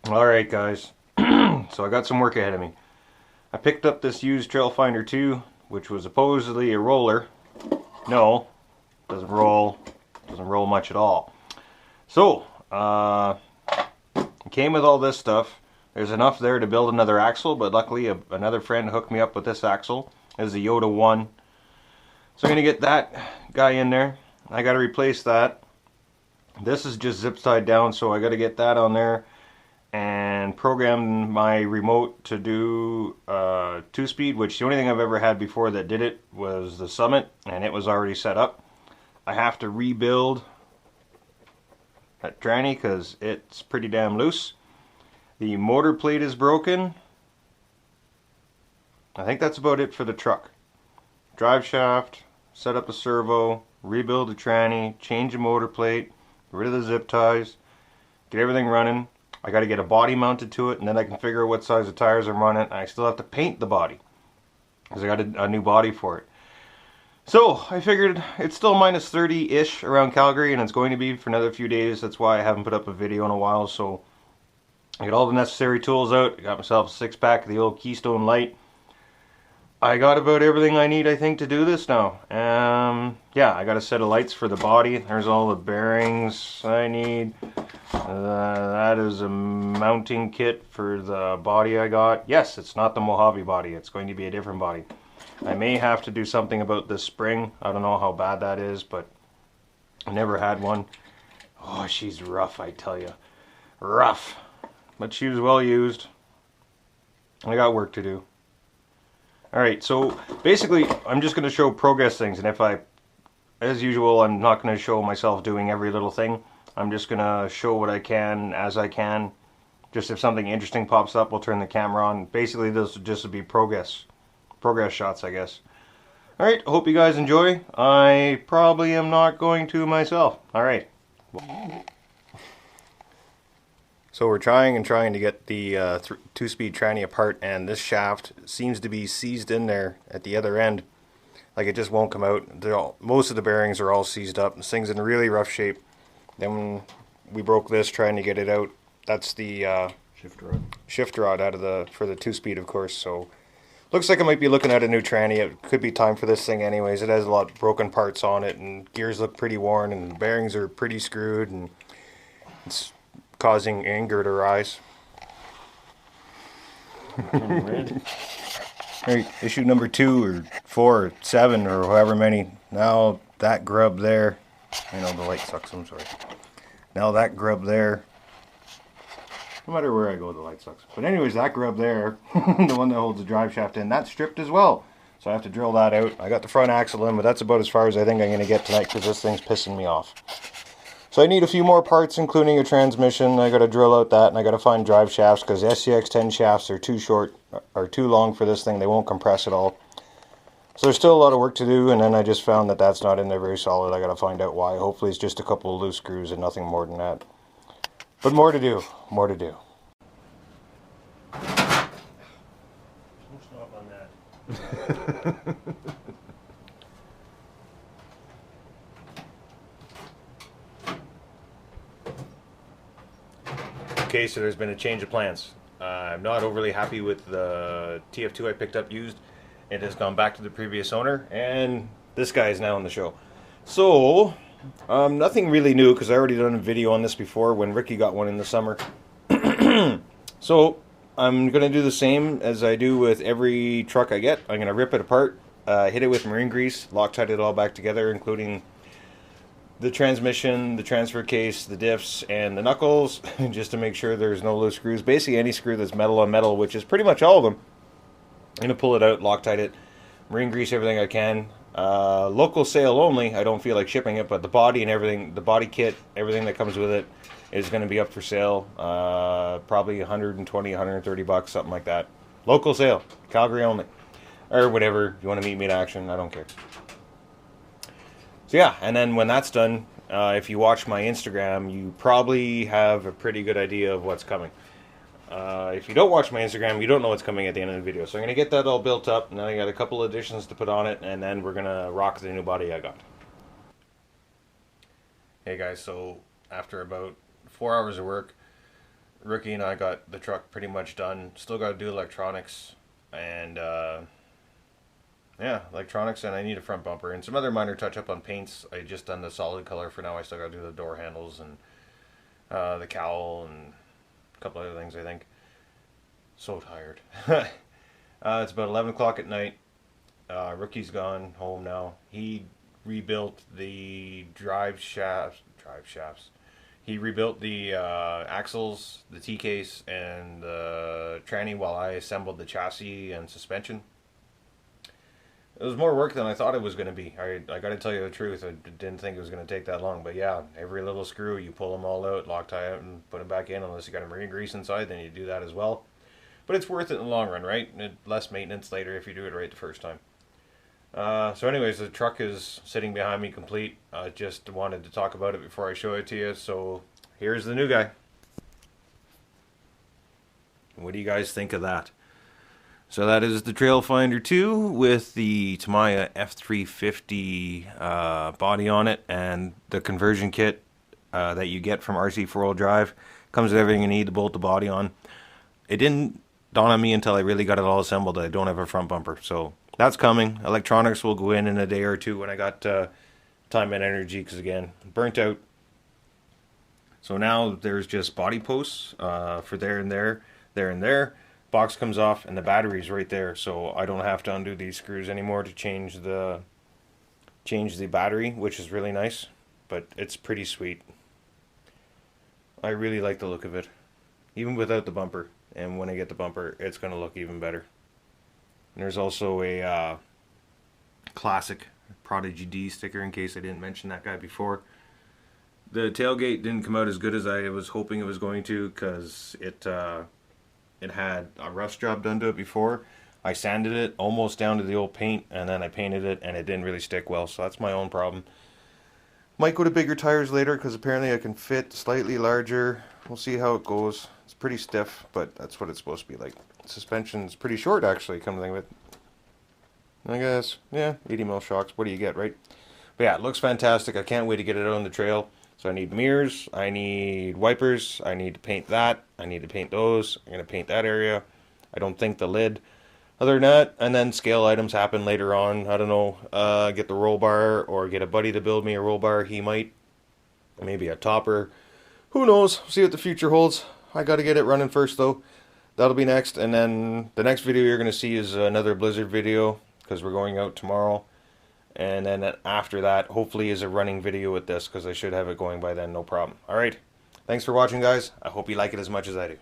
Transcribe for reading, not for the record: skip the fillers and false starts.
Alright guys, so I got some work ahead of me. I picked up this used Trailfinder 2, which was supposedly a roller. No, doesn't roll much at all. So, it came with all this stuff. There's enough there to build another axle, but luckily another friend hooked me up with this axle. This is a Yoda 1. So I'm going to get that guy in there. I got to replace that. This is just zip tied down, so I got to get that on there and program my remote to do 2-speed, which the only thing I've ever had before that did it was the Summit, and it was already set up. I have to rebuild that tranny because it's pretty damn loose. The motor plate is broken. I think that's about it for the truck. Drive shaft, set up the servo, rebuild the tranny, change the motor plate, get rid of the zip ties, get everything running. I got to get a body mounted to it, and then I can figure out what size of tires I'm running. I still have to paint the body because I got a new body for it. So I figured it's still minus 30-ish around Calgary, and it's going to be for another few days. That's why I haven't put up a video in a while. So I got all the necessary tools out. I got myself a 6-pack of the old Keystone Light. I got about everything I need, I think, to do this now. Yeah, I got a set of lights for the body. There's all the bearings I need. That is a mounting kit for the body I got. Yes, it's not the Mojave body. It's going to be a different body. I may have to do something about this spring. I don't know how bad that is, but I never had one. Oh, she's rough, I tell you. Rough. But she was well used. I got work to do. Alright, so basically I'm just going to show progress things, and if as usual, I'm not going to show myself doing every little thing. I'm just going to show what I can as I can. Just if something interesting pops up, we'll turn the camera on. Basically, this will just be progress shots, I guess. Alright, hope you guys enjoy. I probably am not going to myself. Alright. So we're trying to get the 2-speed tranny apart, and this shaft seems to be seized in there at the other end. Like it just won't come out. Most of the bearings are all seized up. This thing's in really rough shape. Then we broke this trying to get it out. That's the shift rod out of for the 2-speed, of course. So looks like I might be looking at a new tranny. It could be time for this thing anyways. It has a lot of broken parts on it, and gears look pretty worn, and the bearings are pretty screwed, and it's causing anger to rise. Right, issue number 2 or 4 or 7 or however many. Now that grub there. I know the light sucks, I'm sorry. Now that grub there. No matter where I go, the light sucks. But anyways, that grub there, the one that holds the drive shaft in, that's stripped as well. So I have to drill that out. I got the front axle in, but that's about as far as I think I'm going to get tonight because this thing's pissing me off. So I need a few more parts, including a transmission. I got to drill out that, and I got to find drive shafts because SCX-10 shafts are too short or too long for this thing. They won't compress at all. So there's still a lot of work to do, and then I just found that that's not in there very solid. I got to find out why. Hopefully it's just a couple of loose screws and nothing more than that. But more to do. More to do. Don't stop on that. Okay, so there's been a change of plans. I'm not overly happy with the TF2 I picked up used. It has gone back to the previous owner, and this guy is now on the show. So, nothing really new, because I already done a video on this before when Ricky got one in the summer. So, I'm going to do the same as I do with every truck I get. I'm going to rip it apart, hit it with marine grease, Loctite it all back together, including the transmission, the transfer case, the diffs, and the knuckles, just to make sure there's no loose screws. Basically any screw that's metal on metal, which is pretty much all of them. I'm going to pull it out, Loctite it, marine grease everything I can. Local sale only. I don't feel like shipping it, but the body and everything, the body kit, everything that comes with it is going to be up for sale. Probably 120, 130 bucks, something like that. Local sale, Calgary only. Or whatever, if you want to meet me in action, I don't care. So yeah, and then when that's done, if you watch my Instagram, you probably have a pretty good idea of what's coming. If you don't watch my Instagram, you don't know what's coming at the end of the video. So I'm going to get that all built up, and then I got a couple additions to put on it, and then we're going to rock the new body I got. Hey guys, so after about 4 hours of work, Rookie and I got the truck pretty much done. Still got to do electronics and yeah, electronics, and I need a front bumper and some other minor touch up on paints. I just done the solid color for now. I still got to do the door handles and the cowl and a couple other things, I think. So tired. It's about 11 o'clock at night. Rookie's gone home now. He rebuilt the drive shafts. He rebuilt the axles, the T-case, and the tranny while I assembled the chassis and suspension. It was more work than I thought it was going to be. I got to tell you the truth. I didn't think it was going to take that long. But yeah, every little screw, you pull them all out, Loctite out, and put them back in. Unless you got a marine grease inside, then you do that as well. But it's worth it in the long run, right? Less maintenance later if you do it right the first time. So anyways, the truck is sitting behind me complete. I just wanted to talk about it before I show it to you. So here's the new guy. What do you guys think of that? So that is the Trailfinder 2 with the Tamiya F350 body on it, and the conversion kit that you get from RC 4-wheel drive. Comes with everything you need to bolt the body on. It didn't dawn on me until I really got it all assembled that I don't have a front bumper. So that's coming. Electronics will go in a day or two when I got time and energy, because again, burnt out. So now there's just body posts for there and there, there and there. Box comes off and the battery's right there, so I don't have to undo these screws anymore to change the battery, which is really nice. But it's pretty sweet. I really like the look of it, even without the bumper. And when I get the bumper, it's going to look even better. And there's also a classic Prodigy D sticker, in case I didn't mention that guy before. The tailgate didn't come out as good as I was hoping it was going to, because it had a rust job done to it before. I sanded it almost down to the old paint, and then I painted it, and it didn't really stick well, so that's my own problem. Might go to bigger tires later, because apparently I can fit slightly larger. We'll see how it goes. It's pretty stiff, but that's what it's supposed to be like. Suspension's pretty short, actually, come to think of it. I guess, yeah, 80mm shocks. What do you get, right? But yeah, it looks fantastic. I can't wait to get it out on the trail. So I need mirrors, I need wipers, I need to paint that, I need to paint those, I'm going to paint that area. I don't think the lid. Other than that, and then scale items happen later on. I don't know, get the roll bar, or get a buddy to build me a roll bar. He might. Maybe a topper. Who knows? See what the future holds. I got to get it running first, though. That'll be next. And then the next video you're going to see is another Blizzard video, because we're going out tomorrow. And then after that, hopefully, is a running video with this, because I should have it going by then, no problem. Alright, thanks for watching, guys. I hope you like it as much as I do.